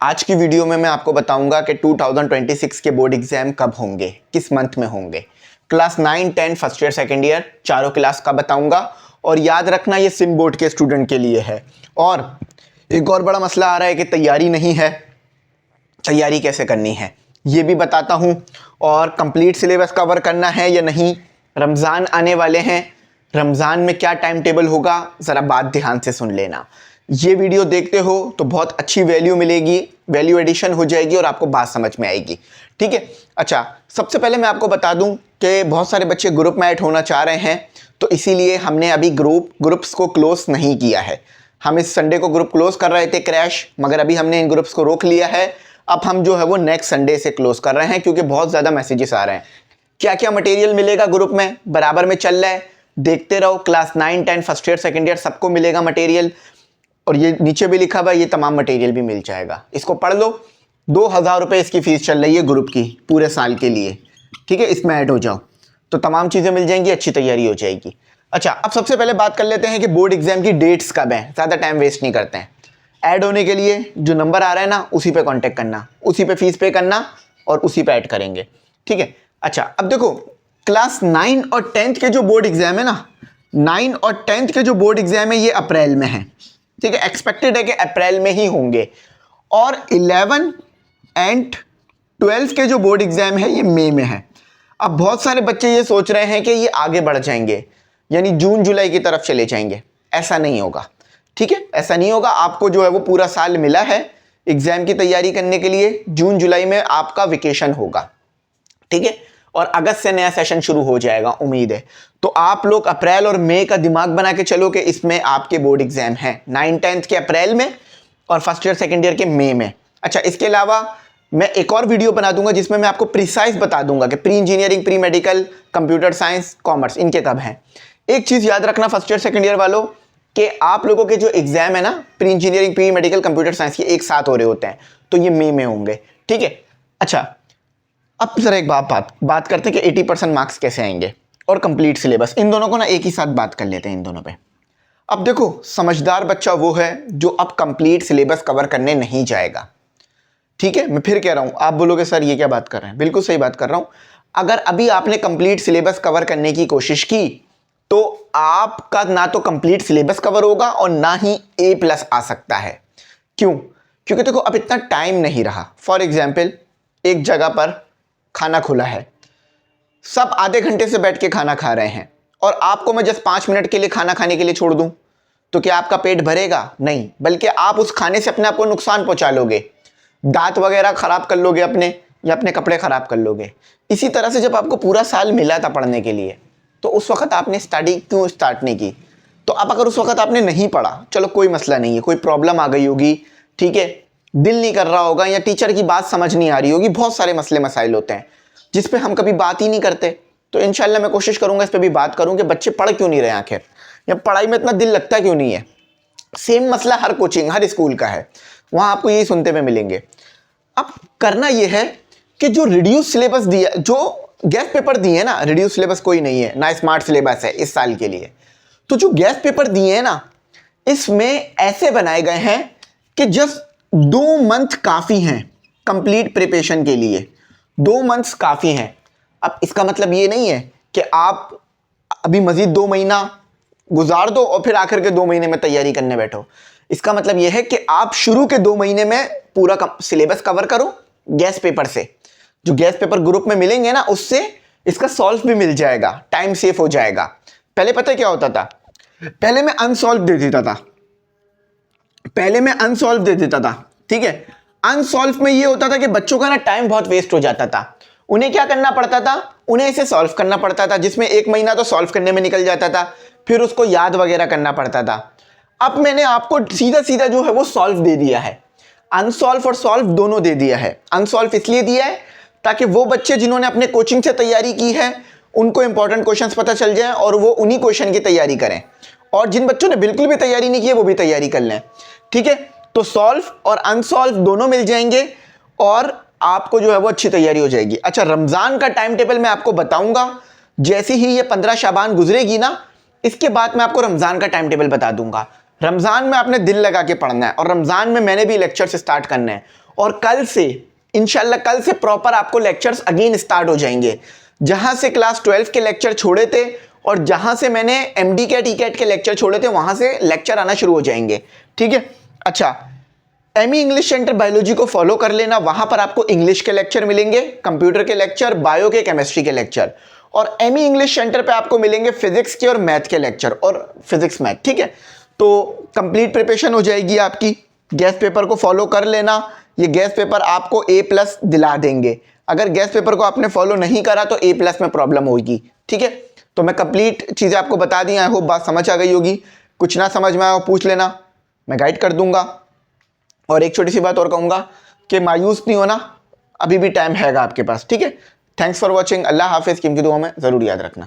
आज की वीडियो में मैं आपको बताऊंगा कि 2026 के बोर्ड एग्जाम कब होंगे, किस मंथ में होंगे। Class 9, 10 first year second year चारों क्लास का बताऊंगा। और याद रखना ये सिम बोर्ड के स्टूडेंट के लिए है। और एक और बड़ा मसला आ रहा है कि तैयारी नहीं है, तैयारी कैसे करनी है ये भी बताता हूं। और कंप्लीट सिलेबस कवर करना है या नहीं, रमज़ान आने वाले हैं, रमज़ान में क्या टाइम टेबल होगा, ज़रा बात ध्यान से सुन लेना। ये वीडियो देखते हो तो बहुत अच्छी वैल्यू मिलेगी, वैल्यू एडिशन हो जाएगी और आपको बात समझ में आएगी। ठीक है। अच्छा, सबसे पहले मैं आपको बता दूं कि बहुत सारे बच्चे ग्रुप में ऐड होना चाह रहे हैं, तो इसीलिए हमने अभी ग्रुप्स को क्लोज नहीं किया है। हम इस संडे को ग्रुप क्लोज कर रहे थे क्रैश, मगर अभी हमने इन ग्रुप्स को रोक लिया है। अब हम जो है वो नेक्स्ट संडे से क्लोज कर रहे हैं क्योंकि बहुत ज़्यादा मैसेजेस आ रहे हैं। क्या क्या मटेरियल मिलेगा ग्रुप में, बराबर में चल रहा है, देखते रहो। Class 9, 10 first year second year सबको मिलेगा मटेरियल। और ये नीचे भी लिखा हुआ है, ये तमाम मटेरियल भी मिल जाएगा, इसको पढ़ लो। 2000 रुपये इसकी फ़ीस चल रही है ग्रुप की पूरे साल के लिए। ठीक है, इसमें ऐड हो जाओ तो तमाम चीज़ें मिल जाएंगी, अच्छी तैयारी हो जाएगी। अच्छा, अब सबसे पहले बात कर लेते हैं कि बोर्ड एग्जाम की डेट्स कब हैं। ज़्यादा टाइम वेस्ट नहीं करते हैं। ऐड होने के लिए जो नंबर आ रहा है ना, उसी पे कांटेक्ट करना, उसी पे फीस पे करना और उसी पे ऐड करेंगे। ठीक है। अच्छा, अब देखो क्लास 9 और 10th के जो बोर्ड एग्जाम है ना, 9 और 10th के जो बोर्ड एग्जाम है ये अप्रैल में है। ठीक है, एक्सपेक्टेड है कि अप्रैल में ही होंगे। और 11 एंड 12 के जो बोर्ड एग्जाम है ये मई में है। अब बहुत सारे बच्चे ये सोच रहे हैं कि ये आगे बढ़ जाएंगे, यानी जून जुलाई की तरफ चले जाएंगे। ऐसा नहीं होगा। ठीक है, ऐसा नहीं होगा। आपको जो है वो पूरा साल मिला है एग्जाम की तैयारी करने के लिए। जून जुलाई में आपका वेकेशन होगा। ठीक है, और अगस्त से नया सेशन शुरू हो जाएगा, उम्मीद है। तो आप लोग अप्रैल और मई का दिमाग बना के चलो कि इसमें आपके बोर्ड एग्जाम हैं 9, 10th के अप्रैल में और फर्स्ट ईयर सेकेंड ईयर के मई में। अच्छा, इसके अलावा मैं एक और वीडियो बना दूंगा जिसमें मैं आपको प्रिसाइज बता दूंगा कि pre engineering, pre medical, computer science, commerce इनके कब हैं। एक चीज़ याद रखना फर्स्ट ईयर सेकेंड ईयर वालों कि आप लोगों के जो एग्जाम है ना, pre engineering, pre medical, computer science, ये एक साथ हो रहे होते हैं, तो ये मई में होंगे। ठीक है। अच्छा, अब जरा एक बात करते हैं कि 80% मार्क्स कैसे आएंगे और कंप्लीट सिलेबस, इन दोनों को ना एक ही साथ बात कर लेते हैं इन दोनों पे। अब देखो, समझदार बच्चा वो है जो अब कंप्लीट सिलेबस कवर करने नहीं जाएगा। ठीक है, मैं फिर कह रहा हूं, आप बोलोगे सर ये क्या बात कर रहे हैं, बिल्कुल सही बात कर रहा हूं। अगर अभी आपने कंप्लीट सिलेबस कवर करने की कोशिश की तो आपका ना तो कंप्लीट सिलेबस कवर होगा और ना ही A+ आ सकता है। क्यों? क्योंकि देखो अब इतना टाइम नहीं रहा। फॉर एग्जाम्पल, एक जगह पर खाना खुला है, सब आधे घंटे से बैठ के खाना खा रहे हैं और आपको मैं जस्ट 5 मिनट के लिए खाना खाने के लिए छोड़ दूं तो क्या आपका पेट भरेगा? नहीं, बल्कि आप उस खाने से अपने आप को नुकसान पहुंचा लोगे, दांत वगैरह खराब कर लोगे अपने, या अपने कपड़े खराब कर लोगे। इसी तरह से जब आपको पूरा साल मिला था पढ़ने के लिए तो उस वक्त आपने स्टडी क्यों स्टार्ट नहीं की? तो अब अगर उस वक्त आपने नहीं पढ़ा, चलो कोई मसला नहीं है, कोई प्रॉब्लम आ गई होगी, ठीक है, दिल नहीं कर रहा होगा या टीचर की बात समझ नहीं आ रही होगी, बहुत सारे मसले मसाइल होते हैं जिस पे हम कभी बात ही नहीं करते। तो इंशाल्लाह मैं कोशिश करूंगा इस पे भी बात करूं कि बच्चे पढ़ क्यों नहीं रहे आखिर, या पढ़ाई में इतना दिल लगता क्यों नहीं है। सेम मसला हर कोचिंग, हर स्कूल का है, वहां आपको यही सुनते हुए मिलेंगे। अब करना यह है कि जो रिड्यूस सिलेबस दिया, जो गैस पेपर दिए हैं ना, रिड्यूस सिलेबस कोई नहीं है ना, स्मार्ट सिलेबस है इस साल के लिए। तो जो गैस पेपर दिए हैं ना, इसमें ऐसे बनाए गए हैं कि जस्ट 2 मंथ काफ़ी हैं कंप्लीट प्रिपरेशन के लिए। 2 मंथ्स काफ़ी हैं। अब इसका मतलब ये नहीं है कि आप अभी मज़ीद 2 महीना गुजार दो और फिर आखिर के 2 महीने में तैयारी करने बैठो। इसका मतलब यह है कि आप शुरू के 2 महीने में पूरा सिलेबस कवर करो गैस पेपर से। जो गैस पेपर ग्रुप में मिलेंगे ना, उससे इसका सॉल्व भी मिल जाएगा, टाइम सेव हो जाएगा। पहले पता है क्या होता था? पहले मैं अनसॉल्व दे देता था। ठीक है, अनसॉल्व में ये होता था कि बच्चों का ना टाइम बहुत वेस्ट हो जाता था। उन्हें क्या करना पड़ता था? उन्हें इसे सॉल्व करना पड़ता था, जिसमें 1 महीना तो सॉल्व करने में निकल जाता था, फिर उसको याद वगैरह करना पड़ता था। अब मैंने आपको सीधा सीधा जो है वो सॉल्व दे दिया है, अनसॉल्व और सॉल्व दोनों दे दिया है। अनसॉल्व इसलिए दिया है ताकि वो बच्चे जिन्होंने अपने कोचिंग से तैयारी की है उनको इंपॉर्टेंट क्वेश्चंस पता चल जाए और वो उन्हीं क्वेश्चन की तैयारी करें, और जिन बच्चों ने बिल्कुल भी तैयारी नहीं की है वो भी तैयारी कर लें। ठीक है, तो सॉल्व और अनसॉल्व दोनों मिल जाएंगे और आपको जो है वो अच्छी तैयारी हो जाएगी। अच्छा, रमजान का टाइम टेबल मैं आपको बताऊंगा जैसे ही ये 15 शाबान गुजरेगी ना, इसके बाद मैं आपको रमजान का टाइम टेबल बता दूंगा। रमजान में आपने दिल लगा के पढ़ना है और रमजान में मैंने भी लेक्चर से स्टार्ट करना है और कल से इंशाल्लाह कल से प्रॉपर आपको लेक्चर्स अगेन स्टार्ट हो जाएंगे। जहां से क्लास 12 के लेक्चर छोड़े थे और जहां से मैंने एमडी कैट ई-कैट के लेक्चर छोड़े थे वहां से लेक्चर आना शुरू हो जाएंगे, ठीक है। अच्छा, एमई इंग्लिश सेंटर बायोलॉजी को फॉलो कर लेना, वहां पर आपको इंग्लिश के लेक्चर मिलेंगे, कंप्यूटर के लेक्चर, बायो के, केमिस्ट्री के लेक्चर। और एमई इंग्लिश सेंटर पे आपको मिलेंगे फिजिक्स के और मैथ के लेक्चर और फिजिक्स मैथ, ठीक है। तो कंप्लीट प्रिपरेशन हो जाएगी आपकी। गैस पेपर को फॉलो कर लेना, ये गैस पेपर आपको A+ दिला देंगे। अगर गैस पेपर को आपने फॉलो नहीं करा तो A+ में प्रॉब्लम होगी, ठीक है। तो मैं कंप्लीट चीज़ें आपको बता दी, आई होप बात समझ आ गई होगी। कुछ ना समझ में आया पूछ लेना, मैं गाइड कर दूंगा। और एक छोटी सी बात और कहूँगा कि मायूस नहीं होना, अभी भी टाइम हैगा आपके पास, ठीक है। Thanks for watching. अल्लाह हाफिज़। कीमती दुआ में ज़रूर याद रखना।